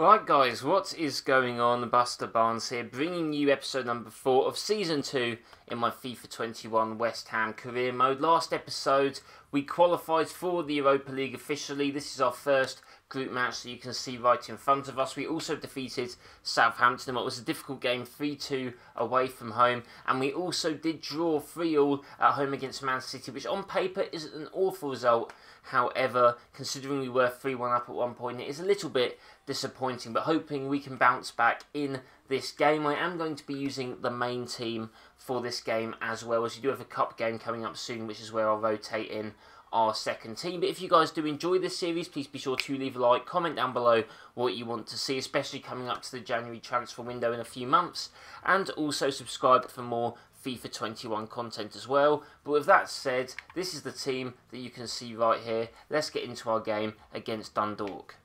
Right guys, what is going on? BusterBarnes here, bringing you episode number 4 of Season 2 in my FIFA 21 West Ham career mode. Last episode, we qualified for the Europa League officially. This is our first group match that you can see right in front of us. We also defeated Southampton in what was a difficult game, 3-2 away from home. And we also did draw 3-3 at home against Man City, which on paper isn't an awful result. However, considering we were 3-1 up at one point, it is a little bit disappointing, but hoping we can bounce back in this game. I am going to be using the main team for this game as well, as we do have a cup game coming up soon, which is where I'll rotate in our second team. But if you guys do enjoy this series, please be sure to leave a like, comment down below what you want to see, especially coming up to the January transfer window in a few months, and also subscribe for more FIFA 21 content as well. But with that said, this is the team that you can see right here. Let's get into our game against Dundalk.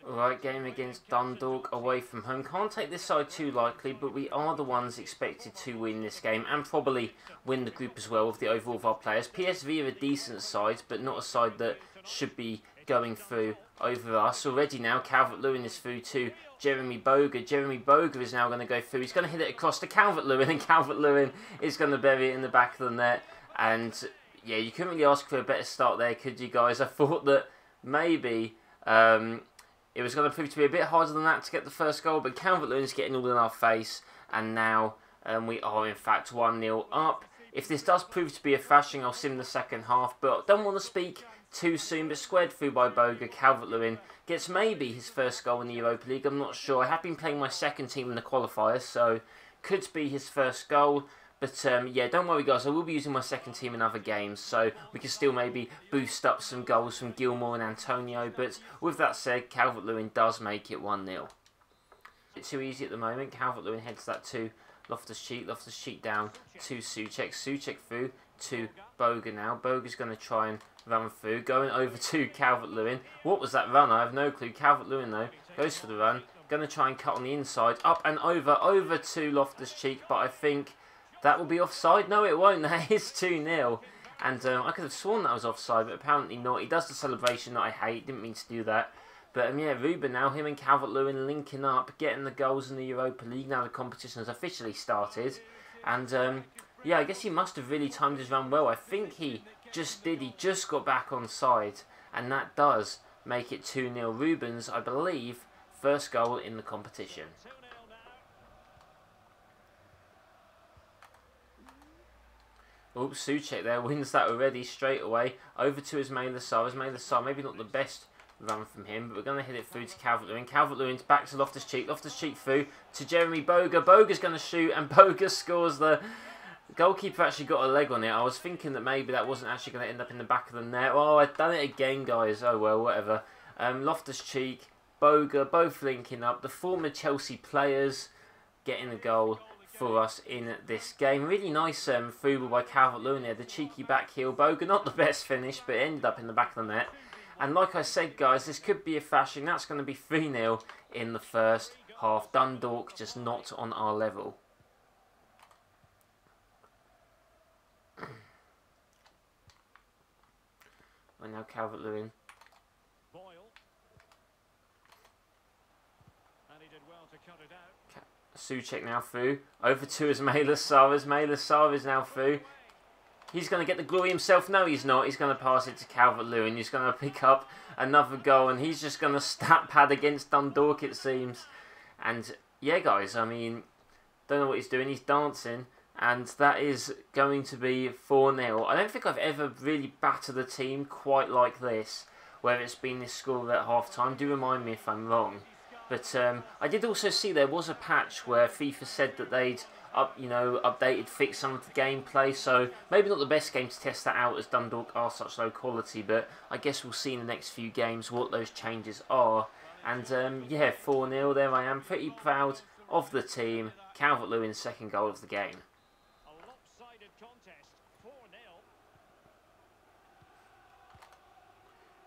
Alright, game against Dundalk away from home. Can't take this side too likely, but we are the ones expected to win this game and probably win the group as well with the overall of our players. PSV are a decent side, but not a side that should be going through over us. Already now, Calvert-Lewin is through to Jeremy Boga. Jeremy Boga is now going to go through. He's going to hit it across to Calvert-Lewin, and Calvert-Lewin is going to bury it in the back of the net. And yeah, you couldn't really ask for a better start there, could you guys? I thought that maybe it was going to prove to be a bit harder than that to get the first goal, but Calvert-Lewin is getting all in our face, and now we are in fact 1-0 up. If this does prove to be a thrashing, I'll sim the second half, but don't want to speak too soon. But squared through by Boga, Calvert-Lewin gets maybe his first goal in the Europa League, I'm not sure. I have been playing my second team in the qualifiers, so could be his first goal. But yeah, don't worry guys, I will be using my second team in other games, so we can still maybe boost up some goals from Gilmore and Antonio. But with that said, Calvert-Lewin does make it 1-0. It's too easy at the moment. Calvert-Lewin heads that to Loftus-Cheek. Loftus-Cheek down to Souček. Souček through to Boga now. Boga's going to try and run through. Going over to Calvert-Lewin. What was that run? I have no clue. Calvert-Lewin though goes for the run. Going to try and cut on the inside. Up and over to Loftus-Cheek, but I think that will be offside. No, it won't. That is 2-0. And I could have sworn that was offside, but apparently not. He does the celebration that I hate. Didn't mean to do that. But yeah, Ruben now, him and Calvert-Lewin linking up, getting the goals in the Europa League. Now the competition has officially started. And yeah, I guess he must have really timed his run well. I think he just did. He just got back on side. And that does make it 2-0. Ruben's, I believe, first goal in the competition. Oops, Souček there wins that already straight away. Over to Ismaila-Sarr. Ismaila-Sarr, maybe not the best run from him, but we're going to hit it through to Calvert-Lewin. Calvert-Lewin's back to Loftus-Cheek. Loftus-Cheek through to Jeremy Boga. Boga's going to shoot, and Boga scores. The goalkeeper actually got a leg on it. I was thinking that maybe that wasn't actually going to end up in the back of the net. Oh, I've done it again, guys. Oh, well, whatever. Loftus-Cheek, Boga, both linking up. The former Chelsea players getting a goal for us in this game. Really nice through ball by Calvert-Lewin there. The cheeky back heel. Boga, not the best finish, but it ended up in the back of the net. And like I said, guys, this could be a thrashing. That's going to be 3-0 in the first half. Dundalk just not on our level. And now Calvert-Lewin. Souček now through. Over to Ismaila-Sarr. Ismaila-Sarr is now through. He's going to get the glory himself. No, he's not. He's going to pass it to Calvert-Lewin. He's going to pick up another goal, and he's just going to stat pad against Dundalk, it seems. And yeah, guys, I mean, don't know what he's doing. He's dancing, and that is going to be 4-0. I don't think I've ever really battered a team quite like this, where it's been this score at half-time. Do remind me if I'm wrong. But I did also see there was a patch where FIFA said that they'd updated, fixed some of the gameplay. So maybe not the best game to test that out, as Dundalk are such low quality. But I guess we'll see in the next few games what those changes are. And yeah, 4-0. There I am, pretty proud of the team. Calvert-Lewin's second goal of the game.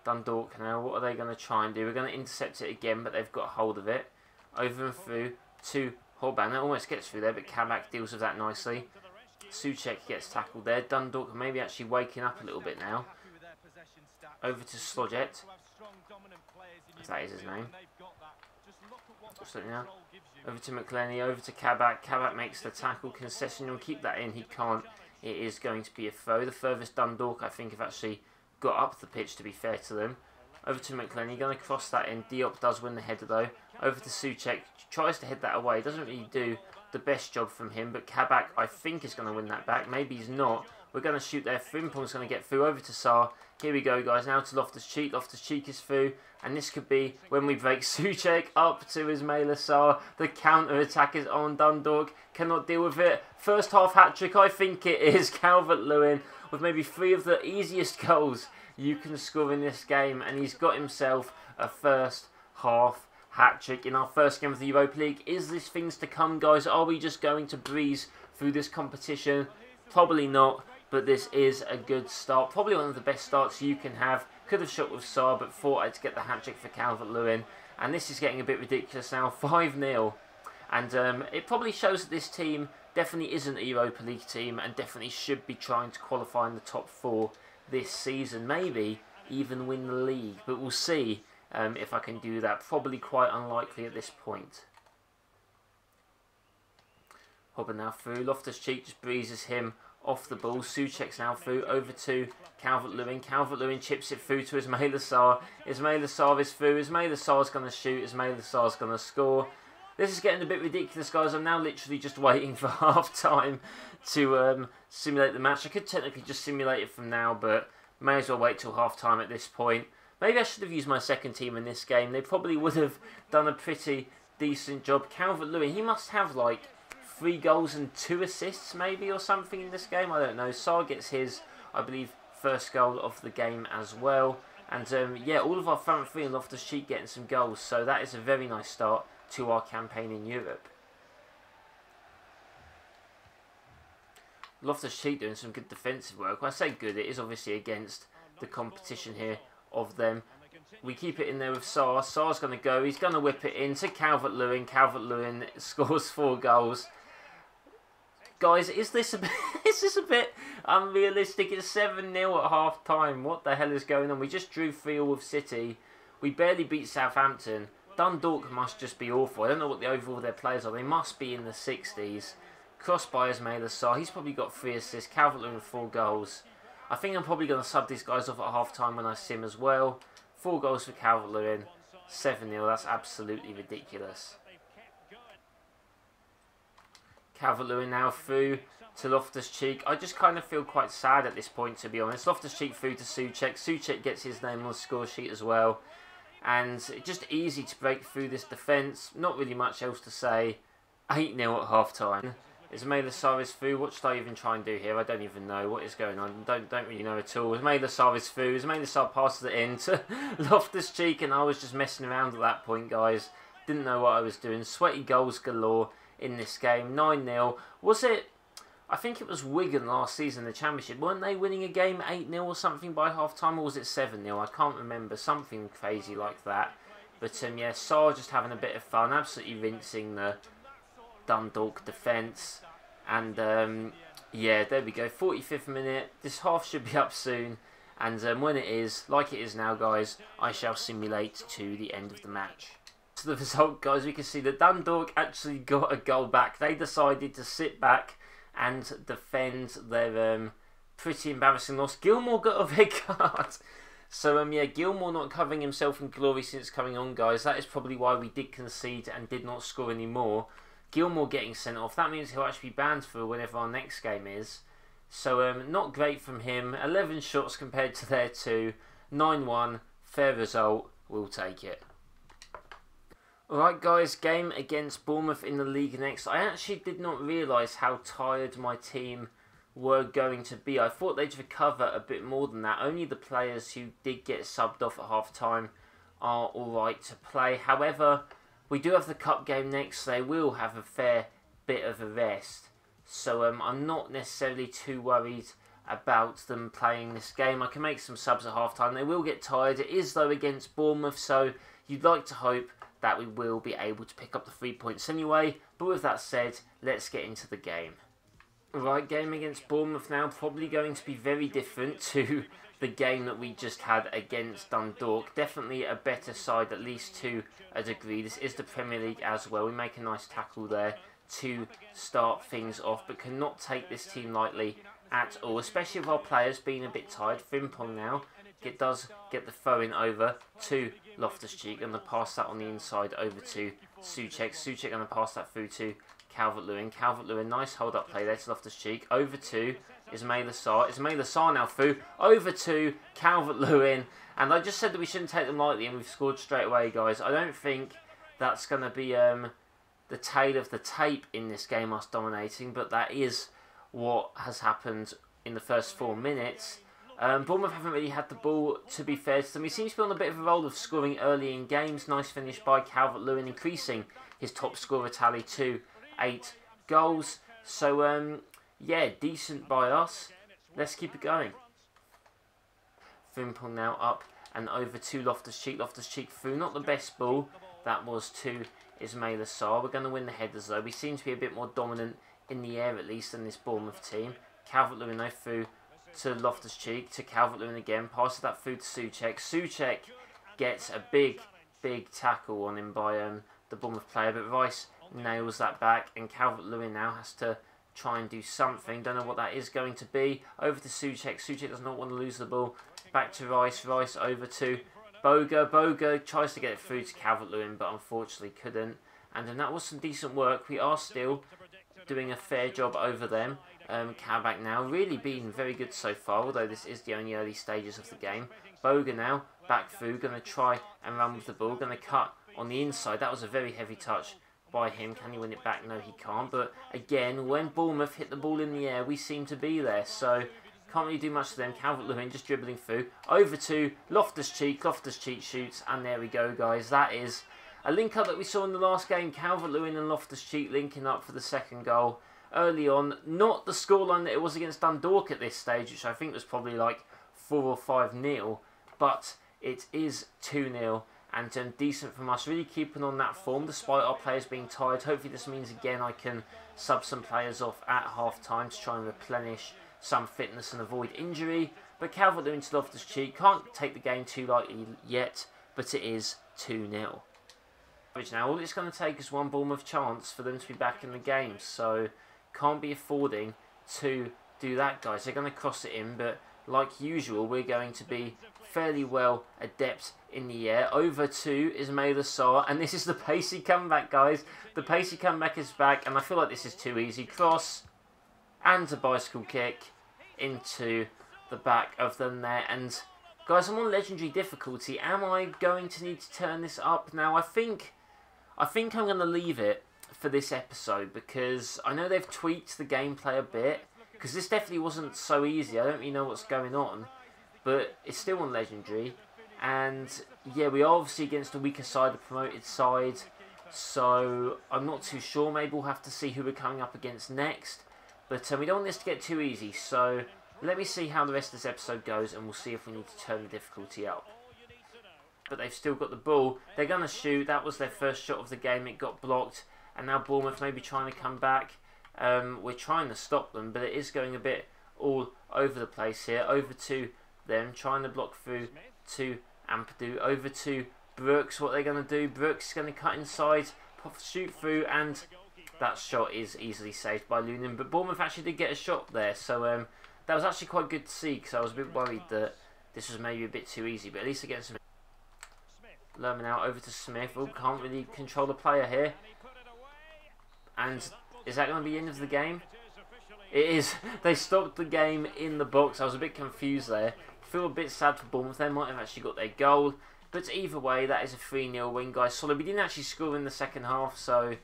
Dundalk now, what are they going to try and do? We're going to intercept it again, but they've got hold of it. Over and through to Holban. That almost gets through there, but Kabak deals with that nicely. Souček gets tackled there. Dundalk maybe actually waking up a little bit now. Over to Slodget. if that is his name. Just look now. Over to McLenny, over to Kabak. Kabak makes the tackle. Concession, he'll keep that in. He can't. It is going to be a throw. The furthest Dundalk, I think, have actually got up the pitch, to be fair to them. Over to McLenny, going to cross that in. Diop does win the header though. Over to Souček, tries to head that away. Doesn't really do the best job from him, but Kabak, I think, is going to win that back. Maybe he's not. We're going to shoot there. Frimpong's going to get through. Over to Saar. Here we go, guys. Now to Loftus-Cheek. Loftus-Cheek is through. And this could be when we break Souček up to Ismaila Sarr. The counter-attack is on. Dundalk cannot deal with it. First half hat-trick, I think it is. Calvert-Lewin with maybe 3 of the easiest goals you can score in this game. And he's got himself a first half hat-trick in our first game of the Europa League. Is this things to come, guys? Are we just going to breeze through this competition? Probably not. But this is a good start. Probably one of the best starts you can have. Could have shot with Saar, but thought I'd get the hat-trick for Calvert-Lewin. And this is getting a bit ridiculous now. 5-0. And it probably shows that this team definitely isn't a Europa League team and definitely should be trying to qualify in the top 4 this season. Maybe even win the league. But we'll see if I can do that. Probably quite unlikely at this point. Hobber now through. Loftus-Cheek just breezes him off the ball. Souček's now through. Over to Calvert-Lewin. Calvert-Lewin chips it through to Ismaila Sarr. Ismaila Sarr is through. Ismaila Sarr's going to shoot. Ismaila Sarr's going to score. This is getting a bit ridiculous, guys. I'm now literally just waiting for half-time to simulate the match. I could technically just simulate it from now, but may as well wait till half-time at this point. Maybe I should have used my second team in this game. They probably would have done a pretty decent job. Calvert-Lewin, he must have like 3 goals and 2 assists maybe or something in this game. I don't know. Saar gets his, I believe, first goal of the game as well. And yeah, all of our front 3 and Loftus-Cheek getting some goals. So that is a very nice start to our campaign in Europe. Loftus-Cheek doing some good defensive work. When I say good, it is obviously against the competition here of them. We keep it in there with Saar. Saar's going to go. He's going to whip it in to Calvert-Lewin. Calvert-Lewin scores 4 goals. Guys, is this a bit unrealistic? It's 7-0 at half-time. What the hell is going on? We just drew 3-3 with City. We barely beat Southampton. Dundalk must just be awful. I don't know what the overall their players are. They must be in the 60s. Crossed by Ismaila Sarr. He's probably got 3 assists. Calvert-Lewin 4 goals. I think I'm probably going to sub these guys off at half-time when I sim as well. 4 goals for Calvert-Lewin. 7-0. That's absolutely ridiculous. Calvert-Lewin now through to Loftus-Cheek. I just kind of feel quite sad at this point, to be honest. Loftus-Cheek through to Souček. Souček gets his name on the score sheet as well. And just easy to break through this defence. Not really much else to say. 8-0 at half-time. Ismaila Sarr is through. What should I even try and do here? I don't even know what is going on. Don't really know at all. Ismaila Sarr is through. Ismaila Sarr passes it in to Loftus-Cheek. And I was just messing around at that point, guys. Didn't know what I was doing. Sweaty goals galore in this game. 9-0. Was it? I think it was Wigan last season in the Championship. Weren't they winning a game 8-0 or something by half-time? Or was it 7-0? I can't remember. Something crazy like that. But yeah, Sarr just having a bit of fun. Absolutely rinsing the Dundalk defence. And yeah, there we go. 45th minute. This half should be up soon. And when it is, like it is now, guys, I shall simulate to the end of the match. To the result, guys, we can see that Dundalk actually got a goal back. They decided to sit back and defend their pretty embarrassing loss. Gilmour got a red card. So yeah, Gilmour not covering himself in glory since coming on, guys. That is probably why we did concede and did not score any more. Gilmour getting sent off. That means he'll actually be banned for whenever our next game is. So not great from him. 11 shots compared to their 2. 9-1. Fair result. We'll take it. Alright guys, game against Bournemouth in the league next. I actually did not realise how tired my team were going to be. I thought they'd recover a bit more than that. Only the players who did get subbed off at half-time are alright to play. However, we do have the cup game next, so they will have a fair bit of a rest. So I'm not necessarily too worried about them playing this game. I can make some subs at half-time. They will get tired. It is, though, against Bournemouth, so you'd like to hope that we will be able to pick up the 3 points anyway. But with that said, let's get into the game. Right, game against Bournemouth now, probably going to be very different to the game that we just had against Dundalk. Definitely a better side, at least to a degree. This is the Premier League as well. We make a nice tackle there to start things off, but cannot take this team lightly at all, especially with our players being a bit tired. Frimpong now does get the throw in over to Loftus-Cheek, and the pass that on the inside over to Souček. Souček going to pass that through to Calvert-Lewin. Calvert-Lewin, nice hold-up play there to Loftus-Cheek. Over to Ismaila Sarr. Ismaila Sarr now through. Over to Calvert-Lewin. And I just said that we shouldn't take them lightly, and we've scored straight away, guys. I don't think that's going to be the tail of the tape in this game, us dominating, but that is what has happened in the first 4 minutes. Bournemouth haven't really had the ball, to be fair to them. He seems to be on a bit of a roll of scoring early in games. Nice finish by Calvert-Lewin, increasing his top scorer tally to 8 goals. So, yeah, decent by us. Let's keep it going. Frimpong now up and over to Loftus-Cheek. Loftus-Cheek through. Not the best ball. That was to Ismaila Sarr. We're going to win the headers, though. We seem to be a bit more dominant in the air, at least, than this Bournemouth team. Calvert-Lewin, though, through to Loftus-Cheek, to Calvert-Lewin again, passes that through to Souček. Souček gets a big tackle on him by the Bournemouth player, but Rice nails that back, and Calvert-Lewin now has to try and do something. Don't know what that is going to be. Over to Souček. Souček does not want to lose the ball. Back to Rice. Rice over to Boga. Boga tries to get it through to Calvert-Lewin, but unfortunately couldn't. And that was some decent work. We are still doing a fair job over them. Kabak now really been very good so far, although this is the only early stages of the game. Boga now back through, going to try and run with the ball, going to cut on the inside. That was a very heavy touch by him. Can he win it back? No, he can't. But again, when Bournemouth hit the ball in the air, we seem to be there, so can't really do much to them. Calvert-Lewin just dribbling through, over to Loftus-Cheek. Loftus-Cheek shoots, and there we go, guys. That is a link up that we saw in the last game. Calvert-Lewin and Loftus-Cheek linking up for the second goal early on. Not the scoreline that it was against Dundalk at this stage, which I think was probably like 4 or 5-0, but it is 2-0 and decent from us. Really keeping on that form despite our players being tired. Hopefully this means again I can sub some players off at half time to try and replenish some fitness and avoid injury. But Calvert-Lewin to Loftus-Cheek, can't take the game too lightly yet, but it is 2-0. Now all it's going to take is one Bournemouth chance for them to be back in the game, so can't be affording to do that, guys. They're going to cross it in, but like usual, we're going to be fairly well adept in the air. Over to Ismaila Sarr, and this is the pacey comeback, guys. The pacey comeback is back, and I feel like this is too easy. Cross and a bicycle kick into the back of the net. And guys, I'm on legendary difficulty. Am I going to need to turn this up now? I think I'm going to leave it for this episode, because I know they've tweaked the gameplay a bit, because this definitely wasn't so easy. I don't really know what's going on, but it's still on legendary. And yeah, we are obviously against a weaker side, a promoted side, so I'm not too sure. Maybe we'll have to see who we're coming up against next, but we don't want this to get too easy, so let me see how the rest of this episode goes, and we'll see if we need to turn the difficulty up. But they've still got the ball. They're going to shoot. That was their first shot of the game. It got blocked. And now Bournemouth may be trying to come back. We're trying to stop them, but it is going a bit all over the place here. Over to them, trying to block through to Ampadu. Over to Brooks. What they're going to do, Brooks is going to cut inside, shoot through, and that shot is easily saved by Lunin. But Bournemouth actually did get a shot there, so that was actually quite good to see, because I was a bit worried that this was maybe a bit too easy. But at least against Smith. Lerman out over to Smith. Oh, can't really control the player here. And is that going to be the end of the game? It is. They stopped the game in the box. I was a bit confused there. Feel a bit sad for Bournemouth. They might have actually got their goal. But either way, that is a 3-0 win, guys. Solid. We didn't actually score in the second half, so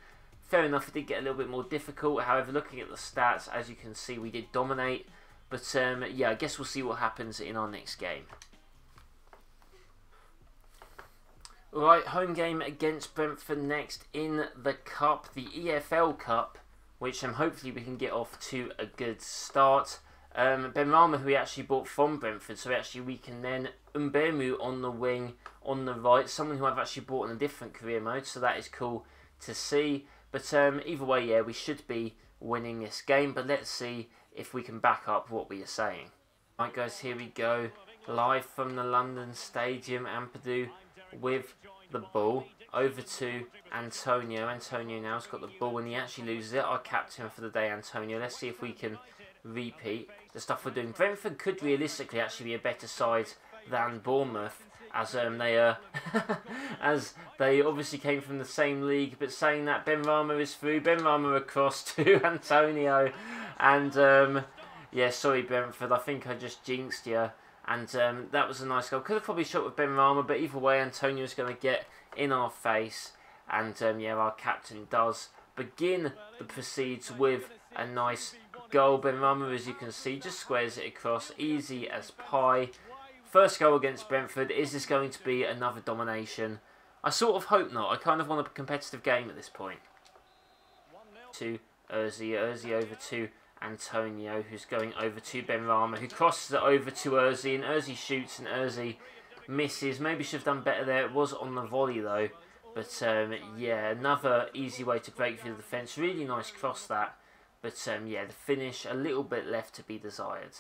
fair enough. It did get a little bit more difficult. However, looking at the stats, as you can see, we did dominate. But yeah, I guess we'll see what happens in our next game. Right, home game against Brentford next in the Cup, the EFL Cup, which hopefully we can get off to a good start. Benrahma, who we actually bought from Brentford, so we can then Mbemu on the wing, on the right, someone who I've actually bought in a different career mode, so that is cool to see. But either way, yeah, we should be winning this game. But let's see if we can back up what we are saying. Right, guys, here we go. Live from the London Stadium. Ampadu with the ball. Over to Antonio. Antonio now's got the ball and he actually loses it. Our captain for the day, Antonio. Let's see if we can repeat the stuff we're doing. Brentford could realistically actually be a better side than Bournemouth, as as they obviously came from the same league. But saying that, Benrahma is through. Benrahma across to Antonio, and yeah, sorry Brentford, I think I just jinxed you. And that was a nice goal. Could have probably shot with Benrahma, but either way, Antonio's going to get in our face. And yeah, our captain does begin the proceeds with a nice goal. Benrahma, as you can see, just squares it across, easy as pie. First goal against Brentford. Is this going to be another domination? I sort of hope not. I kind of want a competitive game at this point. To Urzi over to Antonio, who's going over to Benrahma, who crosses it over to Urzi, and Urzi shoots and Urzi misses. Maybe should have done better there. It was on the volley though. But yeah, another easy way to break through the defence. Really nice cross that. But yeah, the finish, a little bit left to be desired.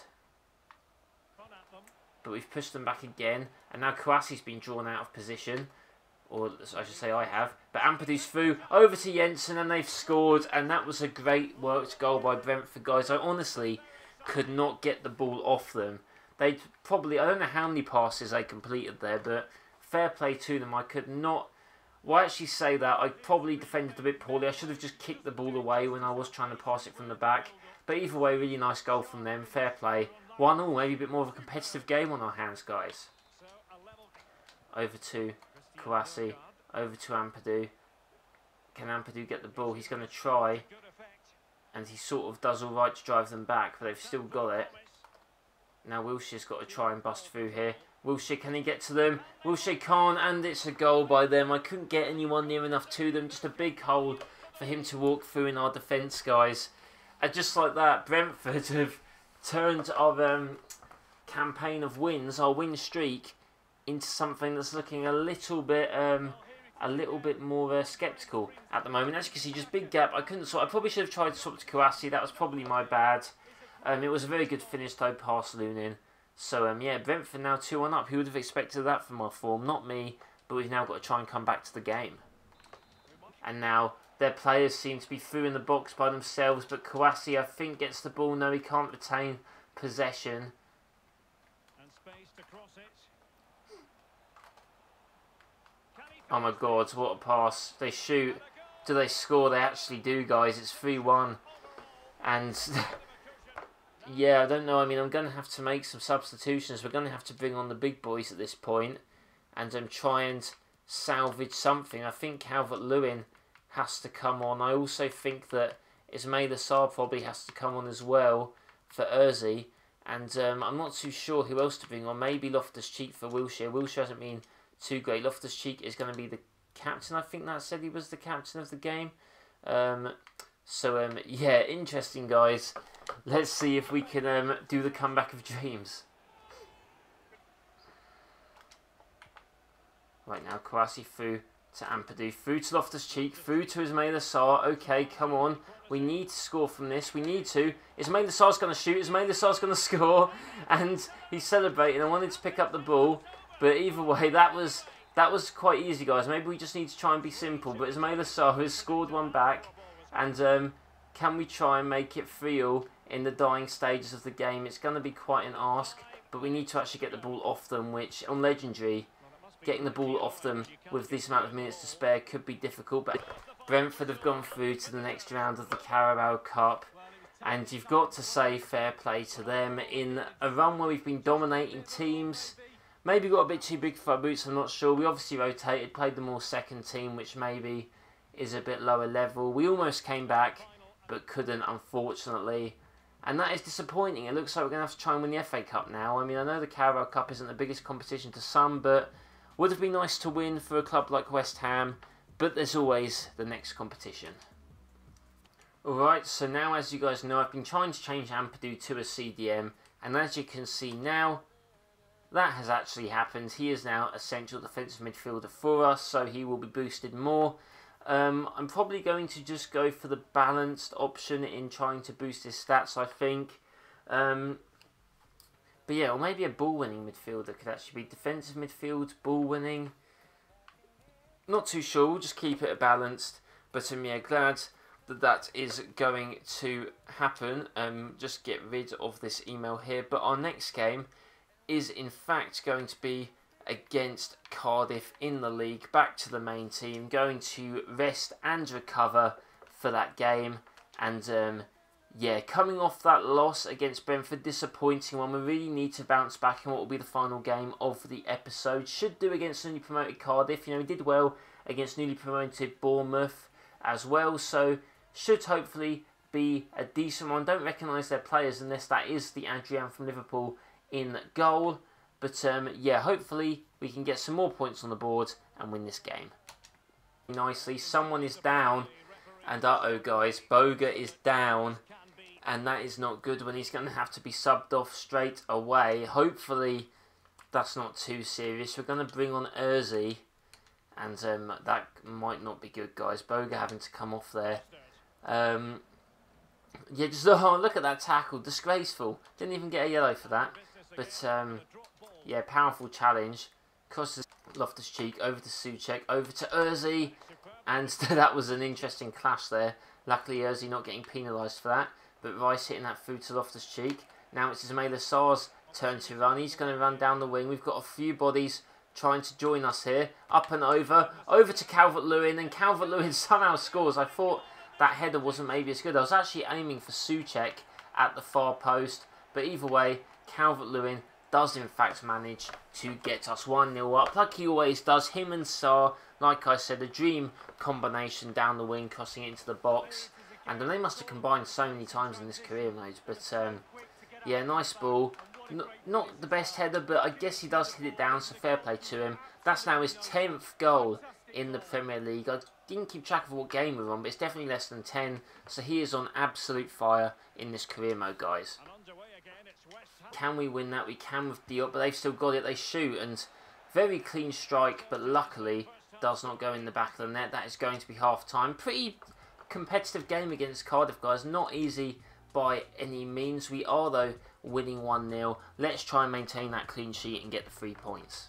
But we've pushed them back again. And now Kouassi's been drawn out of position. Or I should say I have. But Ampadu's through, over to Jensen, and they've scored. And that was a great worked goal by Brentford, guys. I honestly could not get the ball off them. They probably, I don't know how many passes they completed there, but fair play to them. I could not, well, I actually say that. I probably defended a bit poorly. I should have just kicked the ball away when I was trying to pass it from the back. But either way, really nice goal from them. Fair play. 1-1, maybe a bit more of a competitive game on our hands, guys. Over to Kouassi, over to Ampadu. Can Ampadu get the ball? He's going to try. And he sort of does alright to drive them back, but they've still got it. Now Wilshire's got to try and bust through here. Wilshere, can he get to them? Wilshere can't, and it's a goal by them. I couldn't get anyone near enough to them. Just a big hole for him to walk through in our defence, guys. And just like that, Brentford have turned our campaign of wins, our win streak, into something that's looking a little bit more sceptical at the moment. As you can see, just big gap. I couldn't swap. I probably should have tried to swap to Kouassi. That was probably my bad. It was a very good finish though, past Lunin. So yeah, Brentford now 2-1 up. Who would have expected that from our form? Not me. But we've now got to try and come back to the game. And now their players seem to be through in the box by themselves. But Kouassi, I think, gets the ball. No, he can't retain possession. Oh my God, what a pass. They shoot. Do they score? They actually do, guys. It's 3-1. And yeah, I don't know. I mean, I'm going to have to make some substitutions. We're going to have to bring on the big boys at this point and try and salvage something. I think Calvert-Lewin has to come on. I also think that Ismaila Sarr probably has to come on as well for Urzi. And I'm not too sure who else to bring on. Maybe Loftus-Cheek for Wilshere. Wilshere hasn't been too great. Loftus-Cheek is going to be the captain. I think that said he was the captain of the game. Yeah, interesting, guys. Let's see if we can do the comeback of dreams. Right now, Kouassi through to Ampadu, through to Loftus-Cheek, through to Ismaila Sarr. Okay, come on. We need to score from this. We need to. Ismaila Sarr's going to shoot. Ismaila Sarr's going to score. And he's celebrating. I wanted to pick up the ball. But either way, that was quite easy, guys. Maybe we just need to try and be simple. But Ismaila Sarr has scored one back. And can we try and make it 3-3 in the dying stages of the game? It's going to be quite an ask. But we need to actually get the ball off them, which on Legendary, getting the ball off them with this amount of minutes to spare could be difficult. But Brentford have gone through to the next round of the Carabao Cup. And you've got to say fair play to them. In a run where we've been dominating teams, maybe got a bit too big for our boots, I'm not sure. We obviously rotated, played the more second team, which maybe is a bit lower level. We almost came back, but couldn't, unfortunately. And that is disappointing. It looks like we're going to have to try and win the FA Cup now. I mean, I know the Carabao Cup isn't the biggest competition to some, but would have been nice to win for a club like West Ham. But there's always the next competition. Alright, so now as you guys know, I've been trying to change Ampadu to a CDM. And as you can see now, that has actually happened. He is now a central defensive midfielder for us, so he will be boosted more. I'm probably going to just go for the balanced option in trying to boost his stats, I think. But yeah, or maybe a ball-winning midfielder could actually be defensive midfield, ball-winning. Not too sure, we'll just keep it balanced. But yeah, glad that is going to happen. Just get rid of this email here. But our next game is in fact going to be against Cardiff in the league. Back to the main team, going to rest and recover for that game. And yeah, coming off that loss against Brentford, disappointing one. We really need to bounce back in what will be the final game of the episode. Should do against newly promoted Cardiff. You know, we did well against newly promoted Bournemouth as well. So should hopefully be a decent one. Don't recognise their players unless that is the Adrian from Liverpool in goal. But yeah, hopefully we can get some more points on the board and win this game. Nicely, someone is down. And uh-oh guys, Boga is down. And that is not good when he's going to have to be subbed off straight away. Hopefully that's not too serious. We're going to bring on Urzi. And that might not be good, guys. Boga having to come off there. Yeah, just look at that tackle. Disgraceful. Didn't even get a yellow for that. But yeah, powerful challenge. Crosses Loftus-Cheek over to Souček, over to Urzi. And that was an interesting clash there. Luckily, Urzi not getting penalised for that. But Rice hitting that through to Loftus-Cheek. Now it's Ismaila Sarr's turn to run. He's going to run down the wing. We've got a few bodies trying to join us here. Up and over. Over to Calvert-Lewin. And Calvert-Lewin somehow scores. I thought that header wasn't maybe as good. I was actually aiming for Souček at the far post. But either way, Calvert-Lewin does in fact manage to get us 1-0 up. Like he always does. Him and Sarr, like I said, a dream combination down the wing, crossing it into the box. And they must have combined so many times in this career mode. But yeah, nice ball. Not the best header, but I guess he does hit it down, so fair play to him. That's now his 10th goal in the Premier League. I didn't keep track of what game we're on, but it's definitely less than 10. So he is on absolute fire in this career mode, guys. Can we win that? We can with Diop, but they've still got it. They shoot, and very clean strike, but luckily does not go in the back of the net. That is going to be half-time. Pretty competitive game against Cardiff, guys. Not easy by any means. We are, though, winning 1-0. Let's try and maintain that clean sheet and get the 3 points.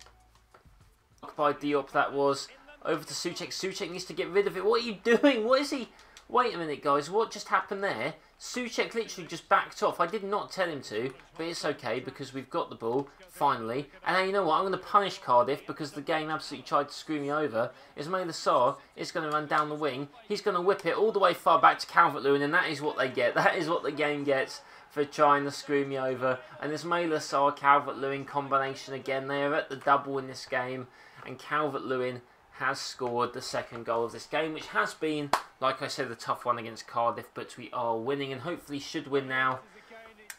By Diop, that was. Over to Souček. Souček needs to get rid of it. What are you doing? What is he? Wait a minute, guys. What just happened there? Souček literally just backed off. I did not tell him to, but it's okay because we've got the ball, finally. And now you know what? I'm going to punish Cardiff because the game absolutely tried to screw me over. Ismaila Sarr is going to run down the wing. He's going to whip it all the way far back to Calvert-Lewin, and that is what they get. That is what the game gets for trying to screw me over. And Ismaila Sarr, Calvert-Lewin combination again. They are at the double in this game, and Calvert-Lewin has scored the second goal of this game, which has been, like I said, a tough one against Cardiff, but we are winning and hopefully should win now.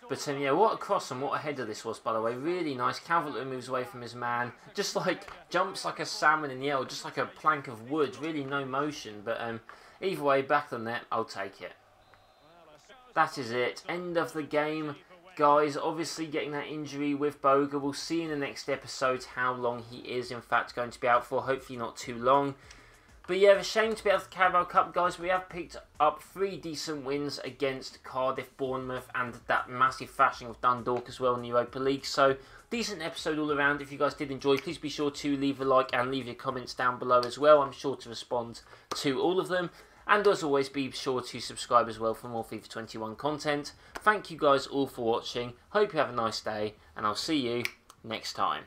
But yeah, what a cross and what a header this was, by the way. Really nice. Calvert-Lewin moves away from his man, just like jumps like a salmon in the air, just like a plank of wood. Really no motion, but either way, back of the net, I'll take it. That is it. End of the game. Guys, obviously getting that injury with Boga. We'll see in the next episode how long he is, in fact, going to be out for. Hopefully not too long. But yeah, a shame to be out of the Carabao Cup, guys. We have picked up 3 decent wins against Cardiff, Bournemouth, and that massive thrashing of Dundalk as well in the Europa League. So, decent episode all around. If you guys did enjoy, please be sure to leave a like and leave your comments down below as well. I'm sure to respond to all of them. And as always, be sure to subscribe as well for more FIFA 21 content. Thank you guys all for watching. Hope you have a nice day, and I'll see you next time.